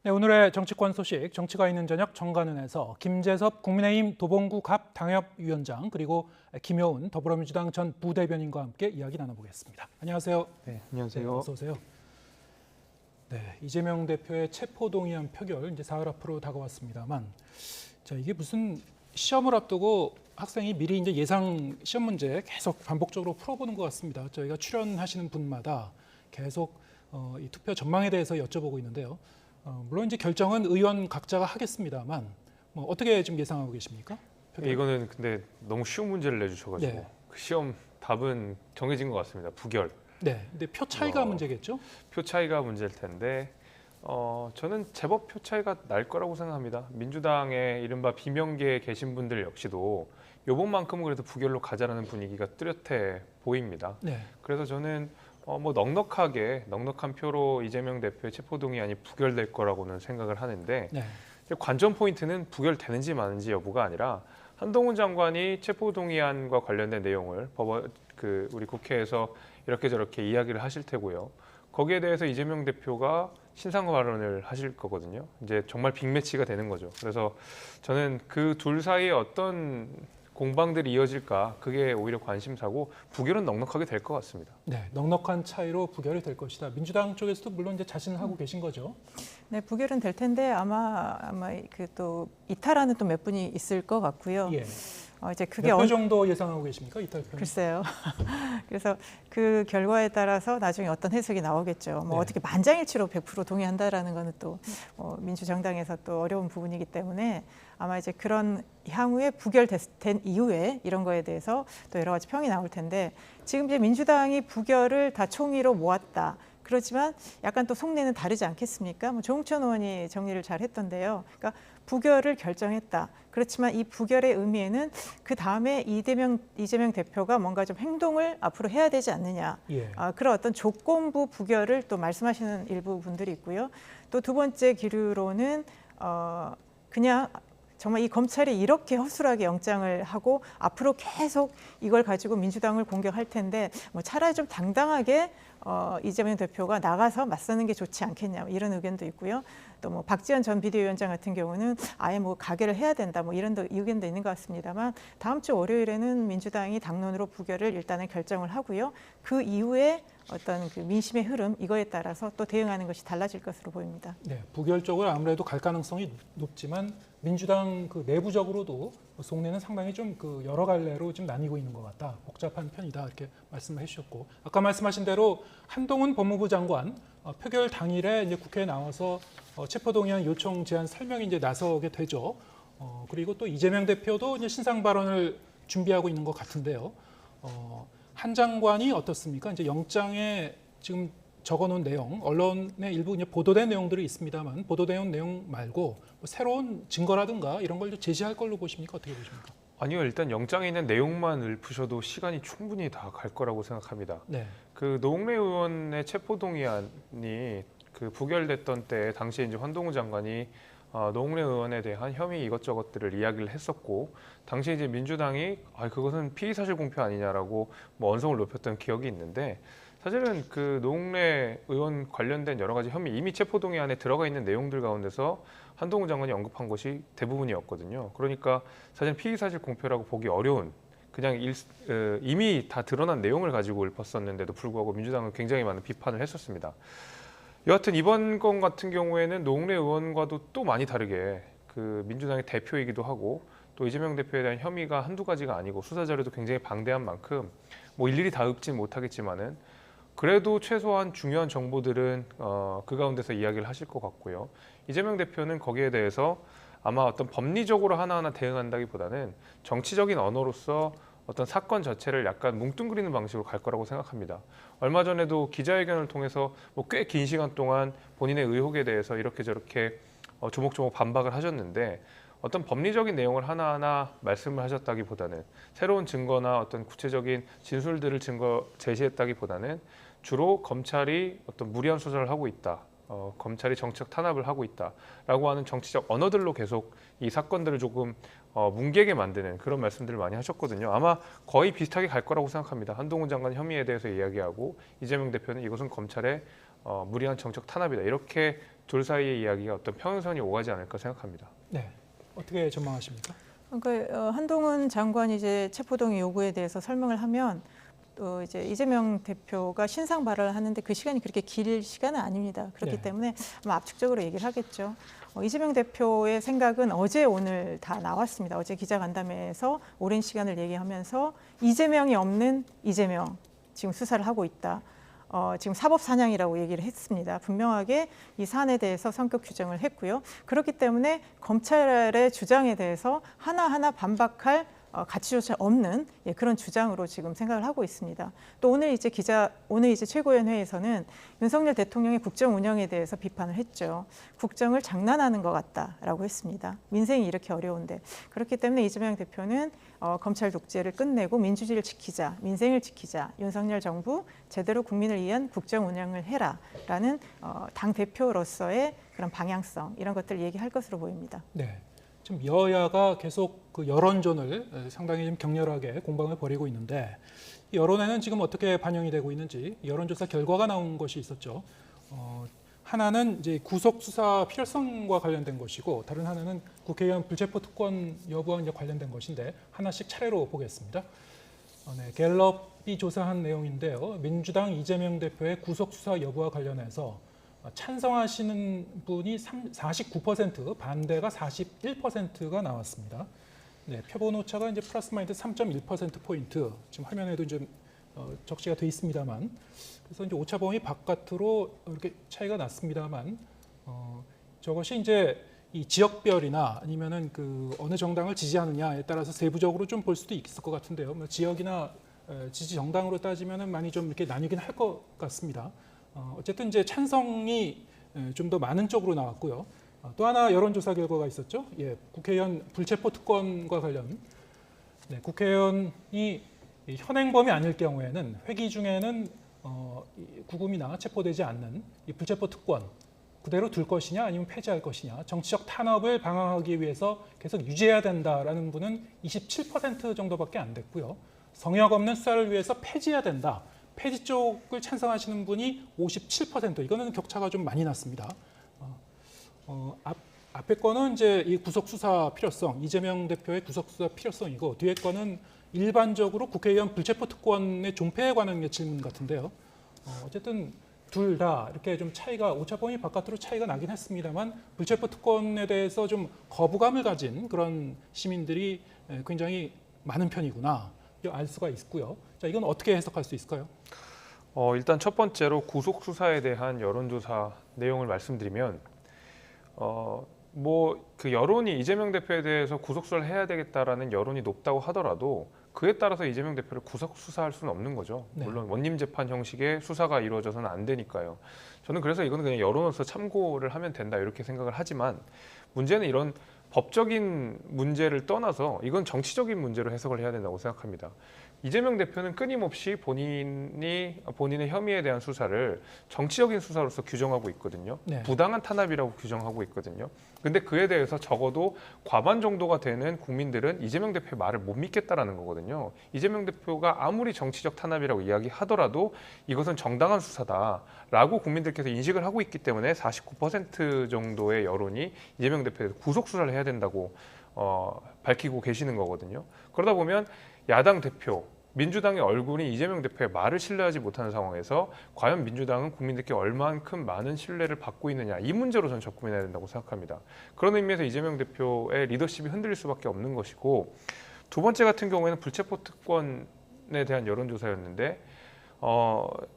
네, 오늘의 정치권 소식, 정치가 있는 저녁 정관훈에서 김재섭 국민의힘 도봉구 갑 당협위원장 그리고 김효은 더불어민주당 전 부대변인과 함께 이야기 나눠보겠습니다. 안녕하세요. 네, 안녕하세요. 네, 어서 오세요. 네, 이재명 대표의 체포동의안 표결 이제 사흘 앞으로 다가왔습니다만, 자 이게 무슨 시험을 앞두고 학생이 미리 이제 예상 시험 문제 계속 반복적으로 풀어보는 것 같습니다. 저희가 출연하시는 분마다 계속 이 투표 전망에 대해서 여쭤보고 있는데요. 물론 이제 결정은 의원 각자가 하겠습니다만 뭐 어떻게 지금 예상하고 계십니까? 표결? 이거는 근데 너무 쉬운 문제를 내주셔가지고 네. 그 시험 답은 정해진 것 같습니다. 부결. 네, 근데 표 차이가 문제겠죠? 표 차이가 문제일 텐데 저는 제법 표 차이가 날 거라고 생각합니다. 민주당의 이른바 비명계에 계신 분들 역시도 요번만큼은 그래도 부결로 가자라는 분위기가 뚜렷해 보입니다. 네. 그래서 저는 뭐 넉넉한 표로 이재명 대표의 체포동의안이 부결될 거라고는 생각을 하는데 네. 관전 포인트는 부결되는지 마는지 여부가 아니라 한동훈 장관이 체포동의안과 관련된 내용을 우리 국회에서 이렇게 저렇게 이야기를 하실 테고요. 거기에 대해서 이재명 대표가 신상 발언을 하실 거거든요. 이제 정말 빅매치가 되는 거죠. 그래서 저는 그 둘 사이에 어떤 공방들이 이어질까 그게 오히려 관심사고 부결은 넉넉하게 될 것 같습니다. 네, 넉넉한 차이로 부결이 될 것이다. 민주당 쪽에서도 물론 이제 자신을 하고 계신 거죠. 네, 부결은 될 텐데 아마 그 또 이탈하는 또 몇 분이 있을 것 같고요. 예. 이제 그게 몇 표 정도 예상하고 계십니까? 이탈표? 글쎄요. 그래서 그 결과에 따라서 나중에 어떤 해석이 나오겠죠. 뭐 네. 어떻게 만장일치로 100% 동의한다라는 거는 또 민주정당에서 또 어려운 부분이기 때문에 아마 이제 그런 향후에 부결된 이후에 이런 거에 대해서 또 여러 가지 평이 나올 텐데 지금 이제 민주당이 부결을 다 총의로 모았다. 그렇지만 약간 또 속내는 다르지 않겠습니까? 뭐 조홍천 의원이 정리를 잘 했던데요. 그러니까 부결을 결정했다. 그렇지만 이 부결의 의미에는 그 다음에 이재명 대표가 뭔가 좀 행동을 앞으로 해야 되지 않느냐. 예. 그런 어떤 조건부 부결을 또 말씀하시는 일부 분들이 있고요. 또 두 번째 기류로는 그냥 정말 이 검찰이 이렇게 허술하게 영장을 하고 앞으로 계속 이걸 가지고 민주당을 공격할 텐데 뭐 차라리 좀 당당하게 이재명 대표가 나가서 맞서는 게 좋지 않겠냐 이런 의견도 있고요. 또 뭐 박지원 전 비대위원장 같은 경우는 아예 뭐 가결을 해야 된다 뭐 이런 의견도 있는 것 같습니다만 다음 주 월요일에는 민주당이 당론으로 부결을 일단은 결정을 하고요. 그 이후에 어떤 그 민심의 흐름 이거에 따라서 또 대응하는 것이 달라질 것으로 보입니다. 네, 부결 쪽으로 아무래도 갈 가능성이 높지만 민주당 그 내부적으로도 속내는 상당히 좀 그 여러 갈래로 좀 나뉘고 있는 것 같다. 복잡한 편이다 이렇게 말씀을 해주셨고 아까 말씀하신 대로 한동훈 법무부 장관 표결 당일에 이제 국회에 나와서 체포동의안 요청 제안 설명이 이제 나서게 되죠. 그리고 또 이재명 대표도 이제 신상 발언을 준비하고 있는 것 같은데요. 한 장관이 어떻습니까? 이제 영장에 지금 적어놓은 내용, 언론의 일부 이제 보도된 내용들이 있습니다만 보도된 내용 말고 뭐 새로운 증거라든가 이런 걸 제시할 걸로 보십니까? 어떻게 보십니까? 아니요, 일단 영장에 있는 내용만 읊으셔도 시간이 충분히 다 갈 거라고 생각합니다. 네. 그 노웅래 의원의 체포동의안이 그 부결됐던 때 당시에 이제 한동훈 장관이 노웅래 의원에 대한 혐의 이것저것들을 이야기를 했었고 당시에 이제 민주당이 그것은 피의사실 공표 아니냐라고 뭐 언성을 높였던 기억이 있는데 사실은 그 노웅래 의원 관련된 여러 가지 혐의 이미 체포동의안에 들어가 있는 내용들 가운데서 한동훈 장관이 언급한 것이 대부분이었거든요. 그러니까 사실 피의사실 공표라고 보기 어려운 그냥 이미 다 드러난 내용을 가지고 읊었었는데도 불구하고 민주당은 굉장히 많은 비판을 했었습니다. 여하튼 이번 건 같은 경우에는 노웅래 의원과도 또 많이 다르게 그 민주당의 대표이기도 하고 또 이재명 대표에 대한 혐의가 한두 가지가 아니고 수사 자료도 굉장히 방대한 만큼 뭐 일일이 다 읊진 못하겠지만은 그래도 최소한 중요한 정보들은 그 가운데서 이야기를 하실 것 같고요. 이재명 대표는 거기에 대해서 아마 어떤 법리적으로 하나하나 대응한다기보다는 정치적인 언어로서 어떤 사건 자체를 약간 뭉뚱그리는 방식으로 갈 거라고 생각합니다. 얼마 전에도 기자회견을 통해서 뭐 꽤 긴 시간 동안 본인의 의혹에 대해서 이렇게 저렇게 조목조목 반박을 하셨는데 어떤 법리적인 내용을 하나하나 말씀을 하셨다기보다는 새로운 증거나 어떤 구체적인 진술들을 제시했다기보다는 주로 검찰이 어떤 무리한 수사를 하고 있다. 검찰이 정책 탄압을 하고 있다라고 하는 정치적 언어들로 계속 이 사건들을 조금 뭉개게 만드는 그런 말씀들을 많이 하셨거든요. 아마 거의 비슷하게 갈 거라고 생각합니다. 한동훈 장관 혐의에 대해서 이야기하고 이재명 대표는 이것은 검찰의 무리한 정책 탄압이다. 이렇게 둘 사이의 이야기가 어떤 평행선이 오가지 않을까 생각합니다. 네, 어떻게 전망하십니까? 그러니까 한동훈 장관이 이제 체포동의 요구에 대해서 설명을 하면 또 이제 이재명 대표가 신상 발언을 하는데 그 시간이 그렇게 길 시간은 아닙니다. 그렇기 네. 때문에 아마 압축적으로 얘기를 하겠죠. 이재명 대표의 생각은 어제 오늘 다 나왔습니다. 어제 기자간담회에서 오랜 시간을 얘기하면서 이재명이 없는 이재명 지금 수사를 하고 있다. 지금 사법 사냥이라고 얘기를 했습니다. 분명하게 이 사안에 대해서 성격 규정을 했고요. 그렇기 때문에 검찰의 주장에 대해서 하나하나 반박할 가치조차 없는 그런 주장으로 지금 생각을 하고 있습니다. 또 오늘 이제 최고위원회에서는 윤석열 대통령의 국정 운영에 대해서 비판을 했죠. 국정을 장난하는 것 같다라고 했습니다. 민생이 이렇게 어려운데 그렇기 때문에 이재명 대표는 검찰 독재를 끝내고 민주주의를 지키자, 민생을 지키자, 윤석열 정부 제대로 국민을 위한 국정 운영을 해라라는 당 대표로서의 그런 방향성 이런 것들을 얘기할 것으로 보입니다. 네. 지금 여야가 계속 그 여론전을 상당히 좀 격렬하게 공방을 벌이고 있는데 이 여론에는 지금 어떻게 반영이 되고 있는지 여론조사 결과가 나온 것이 있었죠. 하나는 이제 구속 수사 필요성과 관련된 것이고 다른 하나는 국회의원 불체포 특권 여부와 이제 관련된 것인데 하나씩 차례로 보겠습니다. 네, 갤럽이 조사한 내용인데요. 민주당 이재명 대표의 구속 수사 여부와 관련해서 찬성하시는 분이 49%, 반대가 41%가 나왔습니다. 네, 표본 오차가 이제 플러스 마이너스 3.1% 포인트. 지금 화면에도 좀 적시가 돼 있습니다만, 그래서 이제 오차 범위 바깥으로 이렇게 차이가 났습니다만, 저것이 이제 이 지역별이나 아니면은 그 어느 정당을 지지하느냐에 따라서 세부적으로 좀 볼 수도 있을 것 같은데요. 뭐 지역이나 지지 정당으로 따지면은 많이 좀 이렇게 나뉘긴 할 것 같습니다. 어쨌든 이제 찬성이 좀 더 많은 쪽으로 나왔고요. 또 하나 여론조사 결과가 있었죠. 예, 국회의원 불체포 특권과 관련. 네, 국회의원이 이 현행범이 아닐 경우에는 회기 중에는 구금이나 체포되지 않는 이 불체포 특권 그대로 둘 것이냐 아니면 폐지할 것이냐 정치적 탄압을 방어하기 위해서 계속 유지해야 된다라는 분은 27% 정도밖에 안 됐고요. 성역 없는 수사를 위해서 폐지해야 된다. 폐지 쪽을 찬성하시는 분이 57%. 이거는 격차가 좀 많이 났습니다. 앞에 거는 이제 이 구속 수사 필요성, 이재명 대표의 구속 수사 필요성이고 뒤에 거는 일반적으로 국회의원 불체포 특권의 존폐에 관한 질문 같은데요. 어쨌든 둘 다 이렇게 좀 차이가 오차 범위 바깥으로 차이가 나긴 했습니다만 불체포 특권에 대해서 좀 거부감을 가진 그런 시민들이 굉장히 많은 편이구나 알 수가 있고요. 자, 이건 어떻게 해석할 수 있을까요? 일단 첫 번째로 구속 수사에 대한 여론조사 내용을 말씀드리면 뭐 그 여론이 이재명 대표에 대해서 구속 수사를 해야 되겠다라는 여론이 높다고 하더라도 그에 따라서 이재명 대표를 구속 수사할 수는 없는 거죠. 네. 물론 원님 재판 형식의 수사가 이루어져서는 안 되니까요. 저는 그래서 이거는 그냥 여론으로서 참고를 하면 된다 이렇게 생각을 하지만 문제는 이런 법적인 문제를 떠나서 이건 정치적인 문제로 해석을 해야 된다고 생각합니다. 이재명 대표는 끊임없이 본인의 혐의에 대한 수사를 정치적인 수사로서 규정하고 있거든요. 네. 부당한 탄압이라고 규정하고 있거든요. 근데 그에 대해서 적어도 과반 정도가 되는 국민들은 이재명 대표의 말을 못 믿겠다라는 거거든요. 이재명 대표가 아무리 정치적 탄압이라고 이야기하더라도 이것은 정당한 수사다라고 국민들께서 인식을 하고 있기 때문에 49% 정도의 여론이 이재명 대표에 대해서 구속 수사를 해야 된다고 밝히고 계시는 거거든요. 그러다 보면 야당 대표, 민주당의 얼굴이 이재명 대표의 말을 신뢰하지 못하는 상황에서 과연 민주당은 국민들께 얼만큼 많은 신뢰를 받고 있느냐 이 문제로 저는 접근해야 된다고 생각합니다. 그런 의미에서 이재명 대표의 리더십이 흔들릴 수밖에 없는 것이고 두 번째 같은 경우에는 불체포 특권에 대한 여론조사였는데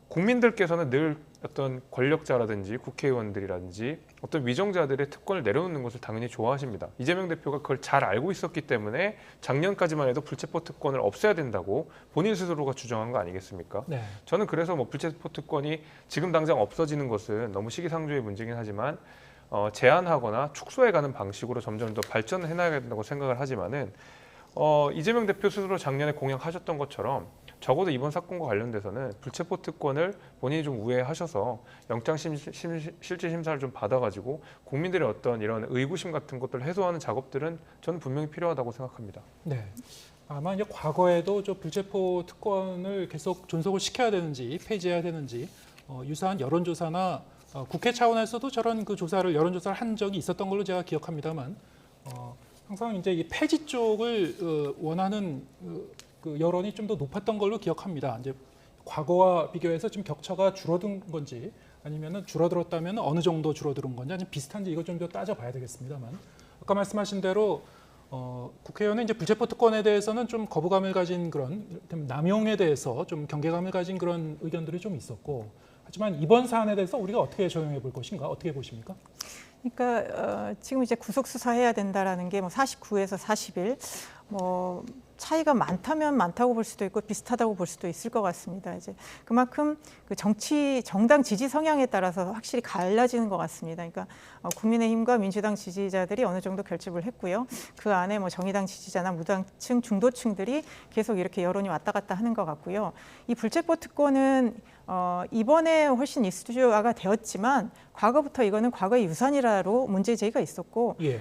국민들께서는 늘 어떤 권력자라든지 국회의원들이라든지 어떤 위정자들의 특권을 내려놓는 것을 당연히 좋아하십니다. 이재명 대표가 그걸 잘 알고 있었기 때문에 작년까지만 해도 불체포 특권을 없애야 된다고 본인 스스로가 주장한 거 아니겠습니까? 네. 저는 그래서 뭐 불체포 특권이 지금 당장 없어지는 것은 너무 시기상조의 문제긴 하지만 제한하거나 축소해가는 방식으로 점점 더 발전을 해나가야 된다고 생각을 하지만은 이재명 대표 스스로 작년에 공약하셨던 것처럼 적어도 이번 사건과 관련돼서는 불체포 특권을 본인이 좀 우회하셔서 영장 실질 심사를 좀 받아가지고 국민들의 어떤 이런 의구심 같은 것들을 해소하는 작업들은 저는 분명히 필요하다고 생각합니다. 네. 아마 이제 과거에도 저 불체포 특권을 계속 존속을 시켜야 되는지 폐지해야 되는지 유사한 여론조사나 국회 차원에서도 저런 그 조사를 여론조사를 한 적이 있었던 걸로 제가 기억합니다만 항상 이제 이 폐지 쪽을 원하는 그 여론이 좀 더 높았던 걸로 기억합니다. 이제 과거와 비교해서 좀 격차가 줄어든 건지 아니면은 줄어들었다면 어느 정도 줄어든 건지 아니면 비슷한지 이거 좀 더 따져봐야 되겠습니다만 아까 말씀하신 대로 국회의원은 이제 불체포 특권에 대해서는 좀 거부감을 가진 그런 남용에 대해서 좀 경계감을 가진 그런 의견들이 좀 있었고 하지만 이번 사안에 대해서 우리가 어떻게 적용해 볼 것인가 어떻게 보십니까? 그러니까 지금 이제 구속 수사해야 된다라는 게 뭐 49에서 40일 뭐 차이가 많다면 많다고 볼 수도 있고 비슷하다고 볼 수도 있을 것 같습니다. 이제 그만큼 그 정당 지지 성향에 따라서 확실히 갈라지는 것 같습니다. 그러니까 국민의힘과 민주당 지지자들이 어느 정도 결집을 했고요. 그 안에 뭐 정의당 지지자나 무당층, 중도층들이 계속 이렇게 여론이 왔다 갔다 하는 것 같고요. 이 불체포 특권은 이번에 훨씬 이슈화가 되었지만 과거부터 이거는 과거의 유산이라로 문제 제기가 있었고 예.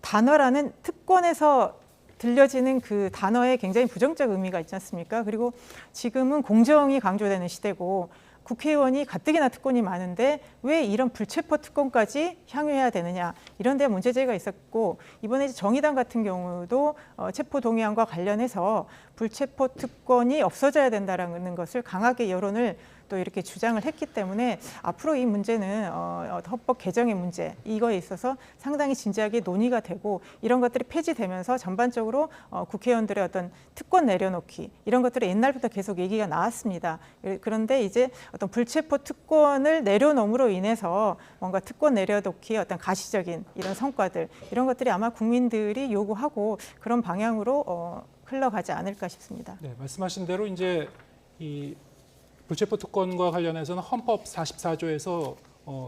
단어라는 특권에서 들려지는 그 단어에 굉장히 부정적 의미가 있지 않습니까? 그리고 지금은 공정이 강조되는 시대고 국회의원이 가뜩이나 특권이 많은데 왜 이런 불체포 특권까지 향유해야 되느냐 이런 데 문제 제기가 있었고 이번에 정의당 같은 경우도 체포동의안과 관련해서 불체포 특권이 없어져야 된다는 것을 강하게 여론을 또 이렇게 주장을 했기 때문에 앞으로 이 문제는 헌법 개정의 문제 이거에 있어서 상당히 진지하게 논의가 되고 이런 것들이 폐지되면서 전반적으로 국회의원들의 어떤 특권 내려놓기 이런 것들이 옛날부터 계속 얘기가 나왔습니다. 그런데 이제 어떤 불체포 특권을 내려놓음으로 인해서 뭔가 특권 내려놓기의 어떤 가시적인 이런 성과들 이런 것들이 아마 국민들이 요구하고 그런 방향으로 흘러가지 않을까 싶습니다. 네, 말씀하신 대로 이제 이 불체포 특권과 관련해서는 헌법 44조에서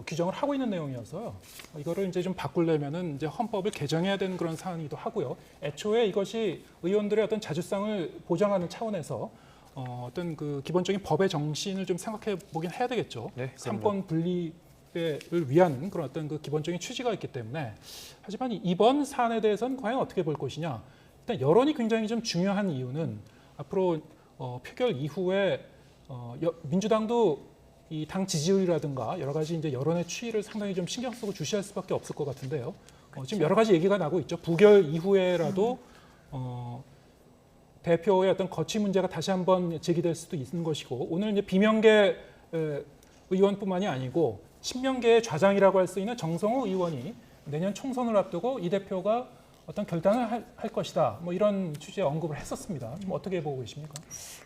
규정을 하고 있는 내용이어서요. 이거를 이제 좀 바꾸려면은 이제 헌법을 개정해야 되는 그런 사안이기도 하고요. 애초에 이것이 의원들의 어떤 자주성을 보장하는 차원에서 어떤 그 기본적인 법의 정신을 좀 생각해 보긴 해야 되겠죠. 네, 삼권 분리를 위한 그런 어떤 그 기본적인 취지가 있기 때문에 하지만 이번 사안에 대해서는 과연 어떻게 볼 것이냐. 일단 여론이 굉장히 좀 중요한 이유는 앞으로 표결 이후에 민주당도 이 당 지지율이라든가 여러 가지 이제 여론의 추이를 상당히 좀 신경 쓰고 주시할 수밖에 없을 것 같은데요. 지금 여러 가지 얘기가 나고 있죠. 부결 이후에라도 대표의 어떤 거취 문제가 다시 한번 제기될 수도 있는 것이고 오늘 이제 비명계 의원뿐만이 아니고 친명계의 좌장이라고 할 수 있는 정성호 의원이 내년 총선을 앞두고 이 대표가 어떤 결단을 할 것이다. 뭐 이런 취지의 언급을 했었습니다. 좀 어떻게 보고 계십니까?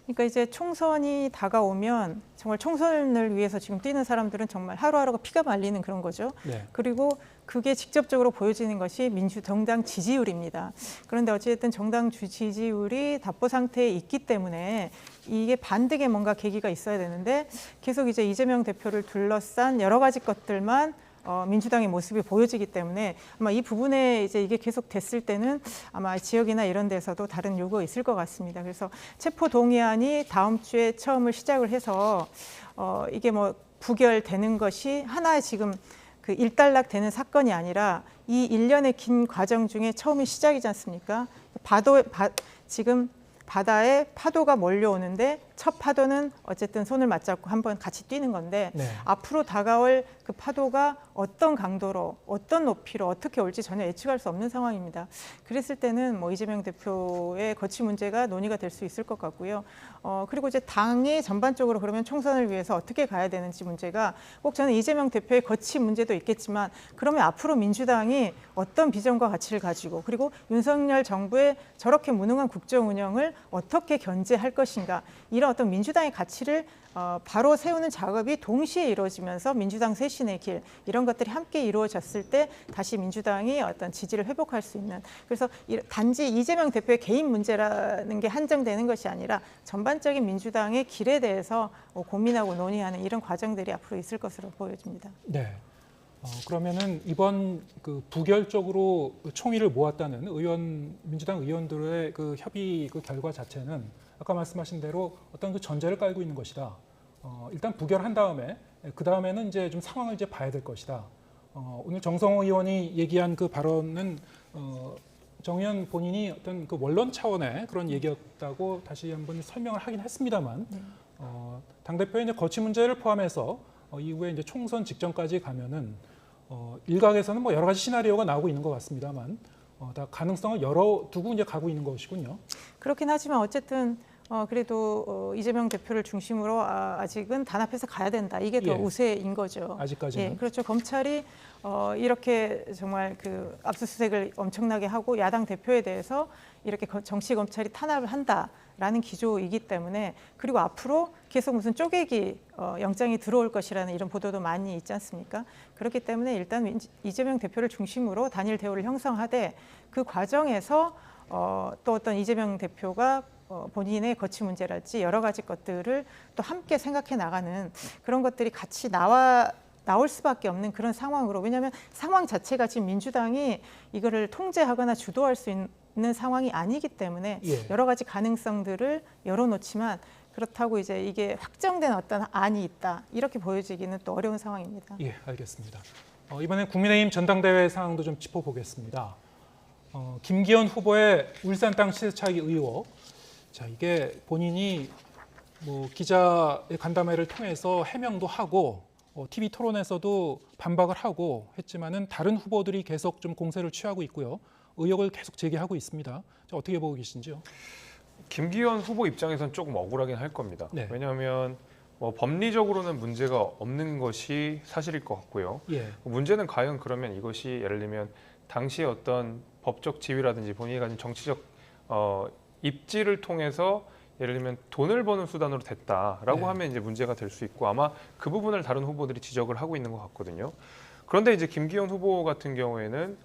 그러니까 이제 총선이 다가오면 정말 총선을 위해서 지금 뛰는 사람들은 정말 하루하루가 피가 말리는 그런 거죠. 네. 그리고 그게 직접적으로 보여지는 것이 정당 지지율입니다. 그런데 어쨌든 정당 지지율이 답보 상태에 있기 때문에 이게 반등의 뭔가 계기가 있어야 되는데 계속 이제 이재명 대표를 둘러싼 여러 가지 것들만 민주당의 모습이 보여지기 때문에 아마 이 부분에 이제 이게 계속 됐을 때는 아마 지역이나 이런 데서도 다른 요구가 있을 것 같습니다. 그래서 체포 동의안이 다음 주에 처음을 시작을 해서 이게 뭐 부결되는 것이 하나의 지금 그 일단락되는 사건이 아니라 이 일련의 긴 과정 중에 처음이 시작이지 않습니까? 지금 바다에 파도가 몰려오는데 첫 파도는 어쨌든 손을 맞잡고 한번 같이 뛰는 건데 네. 앞으로 다가올 그 파도가 어떤 강도로 어떤 높이로 어떻게 올지 전혀 예측할 수 없는 상황입니다. 그랬을 때는 뭐 이재명 대표의 거취 문제가 논의가 될 수 있을 것 같고요. 그리고 이제 당이 전반적으로 그러면 총선을 위해서 어떻게 가야 되는지 문제가 꼭 저는 이재명 대표의 거취 문제도 있겠지만 그러면 앞으로 민주당이 어떤 비전과 가치를 가지고 그리고 윤석열 정부의 저렇게 무능한 국정 운영을 어떻게 견제할 것인가 이런 어떤 민주당의 가치를 바로 세우는 작업이 동시에 이루어지면서 민주당 쇄신의 길 이런 것들이 함께 이루어졌을 때 다시 민주당이 어떤 지지를 회복할 수 있는 그래서 단지 이재명 대표의 개인 문제라는 게 한정되는 것이 아니라 전반적인 민주당의 길에 대해서 고민하고 논의하는 이런 과정들이 앞으로 있을 것으로 보여집니다. 네. 그러면은 이번 그 부결적으로 총의를 모았다는 민주당 의원들의 그 협의 그 결과 자체는 아까 말씀하신 대로 어떤 그 전제를 깔고 있는 것이다. 일단 부결한 다음에 그 다음에는 이제 좀 상황을 이제 봐야 될 것이다. 오늘 정성호 의원이 얘기한 그 발언은 정 의원 본인이 어떤 그 원론 차원의 그런 얘기였다고 다시 한번 설명을 하긴 했습니다만 당 대표의 이제 거취 문제를 포함해서 이후에 이제 총선 직전까지 가면은 일각에서는 뭐 여러 가지 시나리오가 나오고 있는 것 같습니다만 다 가능성을 두고 이제 가고 있는 것이군요. 그렇긴 하지만 어쨌든 그래도 이재명 대표를 중심으로 아직은 단합해서 가야 된다. 이게 더 예. 우세인 거죠. 아직까지는. 예, 그렇죠. 검찰이 이렇게 정말 그 압수수색을 엄청나게 하고 야당 대표에 대해서 이렇게 정치 검찰이 탄압을 한다라는 기조이기 때문에 그리고 앞으로 계속 무슨 쪼개기 영장이 들어올 것이라는 이런 보도도 많이 있지 않습니까? 그렇기 때문에 일단 이재명 대표를 중심으로 단일 대우를 형성하되 그 과정에서 또 어떤 이재명 대표가 본인의 거취 문제랄지 여러 가지 것들을 또 함께 생각해 나가는 그런 것들이 같이 나올 수밖에 없는 그런 상황으로, 왜냐하면 상황 자체가 지금 민주당이 이거를 통제하거나 주도할 수 있는 상황이 아니기 때문에 예. 여러 가지 가능성들을 열어놓지만 그렇다고 이제 이게 확정된 어떤 안이 있다 이렇게 보여지기는 또 어려운 상황입니다. 예, 알겠습니다. 이번에 국민의힘 전당대회 상황도 좀 짚어보겠습니다. 김기현 후보의 울산 땅 시세 차익 의혹. 자, 이게 본인이 뭐 기자의 간담회를 통해서 해명도 하고 TV 토론에서도 반박을 하고 했지만은 다른 후보들이 계속 좀 공세를 취하고 있고요. 의혹을 계속 제기하고 있습니다. 자, 어떻게 보고 계신지요? 김기현 후보 입장에서는 조금 억울하긴 할 겁니다. 네. 왜냐하면 뭐 법리적으로는 문제가 없는 것이 사실일 것 같고요. 예. 문제는 과연 그러면 이것이 예를 들면 당시의 어떤 법적 지위라든지 본인이 가진 정치적 입지를 통해서 예를 들면 돈을 버는 수단으로 됐다라고 네. 하면 이제 문제가 될 수 있고 아마 그 부분을 다른 후보들이 지적을 하고 있는 것 같거든요. 그런데 이제 김기현 후보 같은 경우에는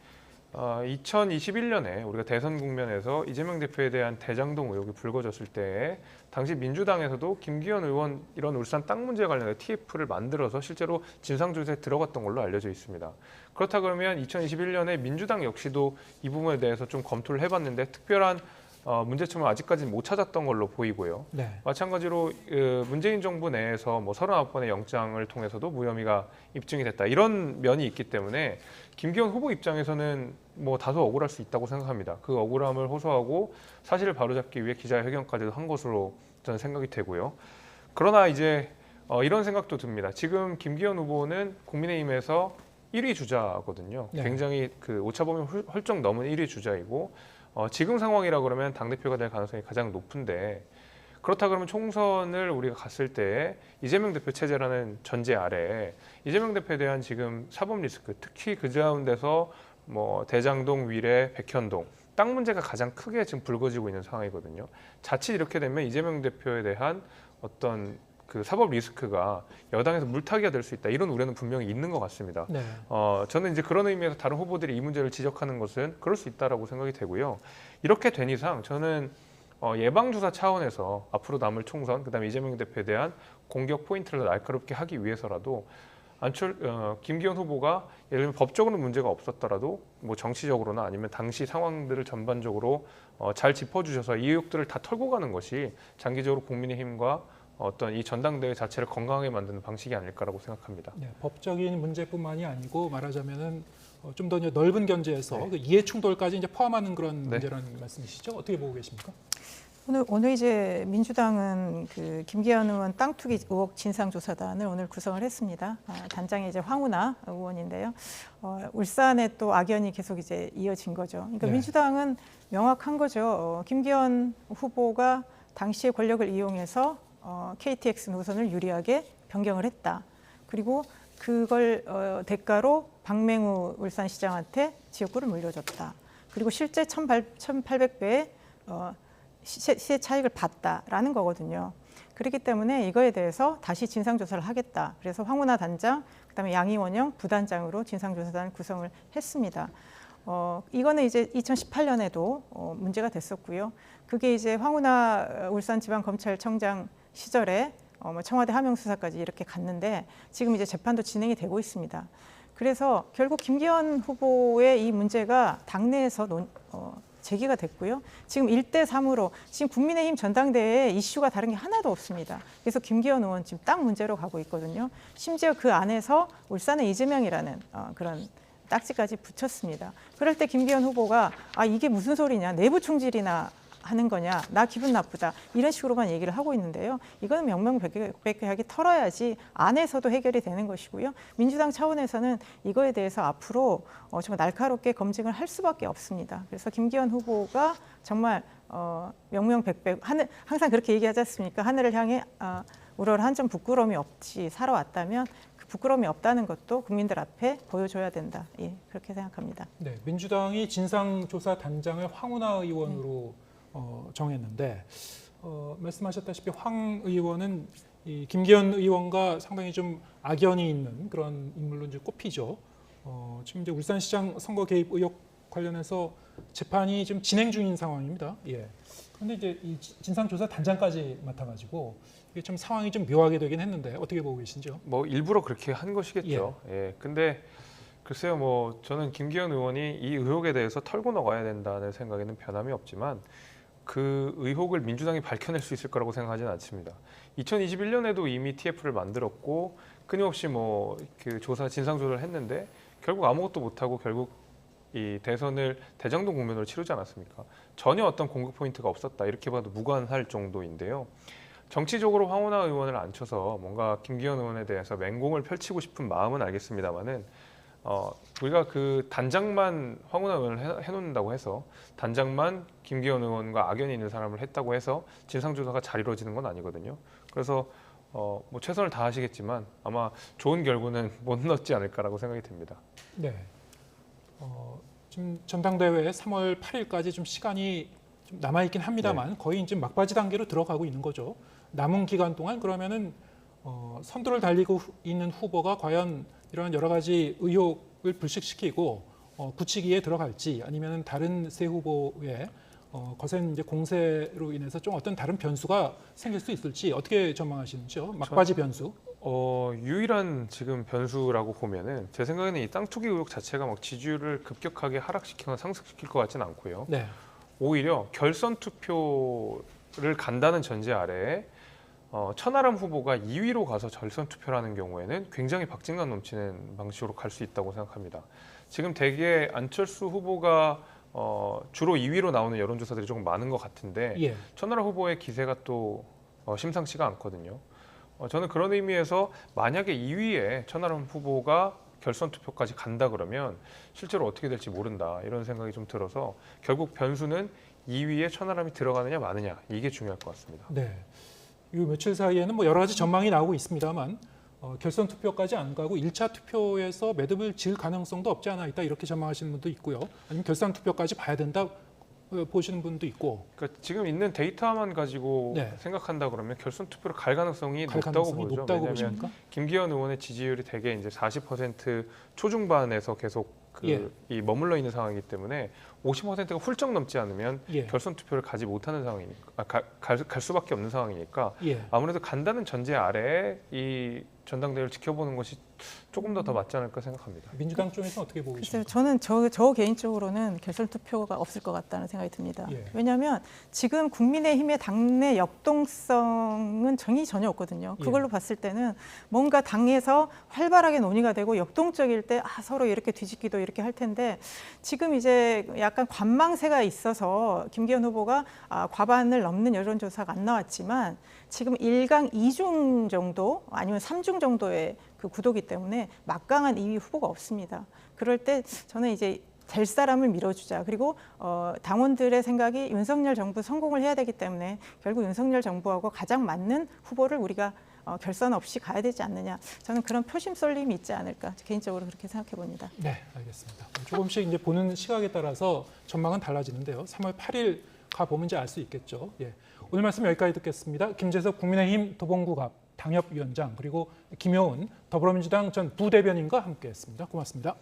2021년에 우리가 대선 국면에서 이재명 대표에 대한 대장동 의혹이 불거졌을 때 당시 민주당에서도 김기현 의원 이런 울산 땅 문제 관련해 TF를 만들어서 실제로 진상조사에 들어갔던 걸로 알려져 있습니다. 그렇다 그러면 2021년에 민주당 역시도 이 부분에 대해서 좀 검토를 해봤는데 특별한 문제점을 아직까지는 못 찾았던 걸로 보이고요. 네. 마찬가지로 문재인 정부 내에서 뭐 39번의 영장을 통해서도 무혐의가 입증이 됐다. 이런 면이 있기 때문에 김기현 후보 입장에서는 뭐 다소 억울할 수 있다고 생각합니다. 그 억울함을 호소하고 사실을 바로잡기 위해 기자회견까지도 한 것으로 저는 생각이 되고요. 그러나 이제 이런 생각도 듭니다. 지금 김기현 후보는 국민의힘에서 1위 주자거든요. 네. 굉장히 그 오차범위 훌쩍 넘은 1위 주자이고 지금 상황이라 그러면 당대표가 될 가능성이 가장 높은데 그렇다 그러면 총선을 우리가 갔을 때 이재명 대표 체제라는 전제 아래 이재명 대표에 대한 지금 사법 리스크 특히 그 가운데서 뭐 대장동, 위례, 백현동 땅 문제가 가장 크게 지금 불거지고 있는 상황이거든요. 자칫 이렇게 되면 이재명 대표에 대한 어떤 그 사법 리스크가 여당에서 물타기가 될 수 있다. 이런 우려는 분명히 있는 것 같습니다. 네. 저는 이제 그런 의미에서 다른 후보들이 이 문제를 지적하는 것은 그럴 수 있다라고 생각이 되고요. 이렇게 된 이상 저는 예방주사 차원에서 앞으로 남을 총선, 그다음에 이재명 대표에 대한 공격 포인트를 날카롭게 하기 위해서라도 김기현 후보가 예를 들면 법적으로는 문제가 없었더라도 뭐 정치적으로나 아니면 당시 상황들을 전반적으로 잘 짚어주셔서 이 의혹들을 다 털고 가는 것이 장기적으로 국민의힘과 어떤 이 전당대회 자체를 건강하게 만드는 방식이 아닐까라고 생각합니다. 네, 법적인 문제뿐만이 아니고 말하자면은 좀 더 넓은 견제에서 네. 그 이해 충돌까지 이제 포함하는 그런 네. 문제라는 말씀이시죠? 어떻게 보고 계십니까? 오늘 이제 민주당은 그 김기현 의원 땅 투기 의혹 진상조사단을 오늘 구성을 했습니다. 단장이 이제 황운하 의원인데요. 울산에 또 악연이 계속 이제 이어진 거죠. 그러니까 네. 민주당은 명확한 거죠. 김기현 후보가 당시의 권력을 이용해서 KTX 노선을 유리하게 변경을 했다. 그리고 그걸 대가로 박맹우 울산시장한테 지역구를 물려줬다. 그리고 실제 1,800배의 시세 차익을 봤다라는 거거든요. 그렇기 때문에 이거에 대해서 다시 진상조사를 하겠다. 그래서 황운하 단장, 그다음에 양희원영 부단장으로 진상조사단 구성을 했습니다. 이거는 이제 2018년에도 문제가 됐었고요. 그게 이제 황운하 울산지방검찰청장 시절에 청와대 하명수사까지 이렇게 갔는데 지금 이제 재판도 진행이 되고 있습니다. 그래서 결국 김기현 후보의 이 문제가 당내에서 제기가 됐고요. 지금 1대3으로 지금 국민의힘 전당대회에 이슈가 다른 게 하나도 없습니다. 그래서 김기현 의원 지금 땅 문제로 가고 있거든요. 심지어 그 안에서 울산의 이재명이라는 그런 딱지까지 붙였습니다. 그럴 때 김기현 후보가 이게 무슨 소리냐, 내부 총질이나 하는 거냐, 나 기분 나쁘다 이런 식으로만 얘기를 하고 있는데요. 이거는 명명백백하게 털어야지 안에서도 해결이 되는 것이고요. 민주당 차원에서는 이거에 대해서 앞으로 정말 날카롭게 검증을 할 수밖에 없습니다. 그래서 김기현 후보가 정말 명명백백 항상 그렇게 얘기하지 않습니까? 하늘을 향해 우러러 한 점 부끄러움이 없이 살아왔다면 그 부끄러움이 없다는 것도 국민들 앞에 보여줘야 된다. 예, 그렇게 생각합니다. 네, 민주당이 진상조사단장을 황운하 의원으로 정했는데 말씀하셨다시피 황 의원은 이 김기현 의원과 상당히 좀 악연이 있는 그런 인물로 이제 꼽히죠. 지금 이제 울산시장 선거 개입 의혹 관련해서 재판이 좀 진행 중인 상황입니다. 예. 그런데 이제 이 진상조사단장까지 맡아가지고 이게 좀 상황이 좀 묘하게 되긴 했는데 어떻게 보고 계신지요? 뭐 일부러 그렇게 한 것이겠죠. 예. 근데 글쎄요, 뭐 저는 김기현 의원이 이 의혹에 대해서 털고 나가야 된다는 생각에는 변함이 없지만 그 의혹을 민주당이 밝혀낼 수 있을 거라고 생각하지는 않습니다. 2021년에도 이미 TF를 만들었고 끊임없이 뭐 그 진상 조사를 했는데 결국 아무것도 못하고 결국 이 대선을 대장동 국면으로 치르지 않았습니까? 전혀 어떤 공격 포인트가 없었다 이렇게 봐도 무관할 정도인데요. 정치적으로 황운하 의원을 앉혀서 뭔가 김기현 의원에 대해서 맹공을 펼치고 싶은 마음은 알겠습니다만은 우리가 그 단장만 황운하 의원을 해놓는다고 해서 단장만 김기현 의원과 악연이 있는 사람을 했다고 해서 진상조사가 잘 이루어지는 건 아니거든요. 그래서 뭐 최선을 다하시겠지만 아마 좋은 결과는 못 넣지 않을까라고 생각이 듭니다. 네. 지금 전당대회 3월 8일까지 좀 시간이 좀 남아있긴 합니다만 거의 이제 막바지 단계로 들어가고 있는 거죠. 남은 기간 동안 그러면은 선두를 달리고 있는 후보가 과연 이런 여러 가지 의혹을 불식시키고 굳히기에 들어갈지 아니면 다른 세 후보의 거센 이제 공세로 인해서 좀 어떤 다른 변수가 생길 수 있을지 어떻게 전망하시는지요? 막바지 변수. 유일한 지금 변수라고 보면은 제 생각에는 이 땅 투기 의혹 자체가 막 지지율을 급격하게 하락시키거나 상승시킬 것 같지는 않고요. 네. 오히려 결선 투표를 간다는 전제 아래에 천하람 후보가 2위로 가서 결선 투표를 하는 경우에는 굉장히 박진감 넘치는 방식으로 갈 수 있다고 생각합니다. 지금 대개 안철수 후보가 주로 2위로 나오는 여론조사들이 조금 많은 것 같은데 예. 천하람 후보의 기세가 또 심상치가 않거든요. 저는 그런 의미에서 만약에 2위에 천하람 후보가 결선 투표까지 간다 그러면 실제로 어떻게 될지 모른다 이런 생각이 좀 들어서 결국 변수는 2위에 천하람이 들어가느냐 마느냐 이게 중요할 것 같습니다. 네. 이 며칠 사이에는 뭐 여러 가지 전망이 나오고 있습니다만 결선 투표까지 안 가고 1차 투표에서 매듭을 질 가능성도 없지 않아 있다 이렇게 전망하시는 분도 있고요. 아니면 결선 투표까지 봐야 된다 보시는 분도 있고. 그러니까 지금 있는 데이터만 가지고 네. 생각한다 그러면 결선 투표를 갈 가능성이 갈 높다고 가능성이 보죠. 높다고 왜냐하면 보십니까? 김기현 의원의 지지율이 대개 이제 40% 초중반에서 계속 예. 이 머물러 있는 상황이기 때문에 50%가 훌쩍 넘지 않으면 예. 결선 투표를 가지 못하는 상황이니까 갈 수밖에 없는 상황이니까 예. 아무래도 간다는 전제 아래에 이 전당대회를 지켜보는 것이 조금 더 맞지 않을까 생각합니다. 민주당 쪽에서는 어떻게 보고 글쎄요, 계십니까? 저는 저 개인적으로는 결선 투표가 없을 것 같다는 생각이 듭니다. 예. 왜냐하면 지금 국민의힘의 당내 역동성은 전혀 없거든요. 그걸로 봤을 때는 뭔가 당에서 활발하게 논의가 되고 역동적일 때 서로 이렇게 뒤집기도 이렇게 할 텐데 지금 이제 약간 관망세가 있어서 김기현 후보가 과반을 넘는 여론조사가 안 나왔지만 지금 1강 2중 정도 아니면 3중 정도의 그 구도기 때문에 막강한 2위 후보가 없습니다. 그럴 때 저는 이제 될 사람을 밀어주자. 그리고 당원들의 생각이 윤석열 정부 성공을 해야 되기 때문에 결국 윤석열 정부하고 가장 맞는 후보를 우리가 결선 없이 가야 되지 않느냐. 저는 그런 표심 쏠림이 있지 않을까. 개인적으로 그렇게 생각해 봅니다. 네, 알겠습니다. 조금씩 이제 보는 시각에 따라서 전망은 달라지는데요. 3월 8일 가 보면 이제 알 수 있겠죠. 예. 오늘 말씀 여기까지 듣겠습니다. 김재석 국민의힘 도봉구갑 당협위원장 그리고 김효은 더불어민주당 전 부대변인과 함께했습니다. 고맙습니다.